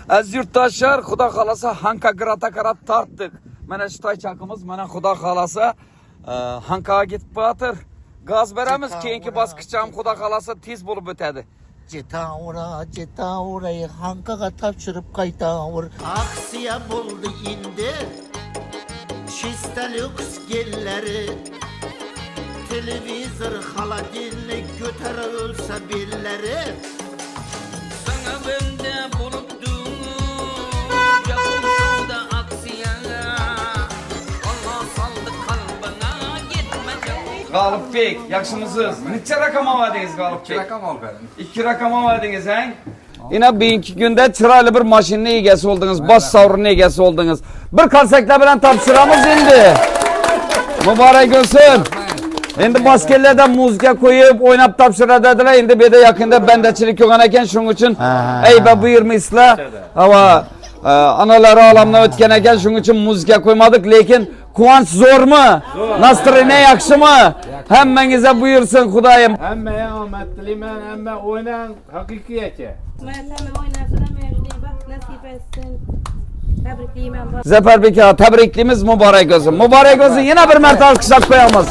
Az yurttaşlar, Xudo xolasa Hanka grata qarab tartdik. Mana şu toychaqimiz, mana Xudo xolasa Hankaga ketib botir. Gaz beramiz, keyingi bosqich ham Xudo xolasa tez bo'lib o'tadi. Cetavura'yı Hankaga topşırıp kaytavur. Aksiya buldu indi. Çistelux gelleri. Televizor haladini götür ölse billeri. Sana bende buluttum Yavuşuda aksiya Allah saldı kalbına gitme canım. G'olibbek, yaxshimisiz? Necha rakam oldingiz G'olibbek? 2 rakam olib berdim. 2 rakam oldingiz, ha? Yine bugünkü günde chiroyli bir mashina egasi oldingiz, bosh sovrini egasi oldingiz. Bir qarsaklar bilan topshiramiz endi. Muborak bo'lsin. Endi maskellerden muzika koyup oynab topshiradi dedilar. Endi bu yerda yaqinda bandachilik yo'g'an ekan, shuning uchun ayba buyurmaysizlar. Va analari olamdan o'tgan ekan, shuning uchun muzika qo'ymadik, lekin quvonch zo'rmi? Nastroyeniya yaxshimi? Hammangizga buyursin Xudoyim. Hammaya omad tilayman, hamma o'ynang haqiqiyatga. Mahkeme oynasın ama bak nasip etsin. Tebrikliyim ben. Zafer Bey, tebriklimiz mübarek olsun. Mübarek olsun. Yine bir mertebe alkışlar koyamaz.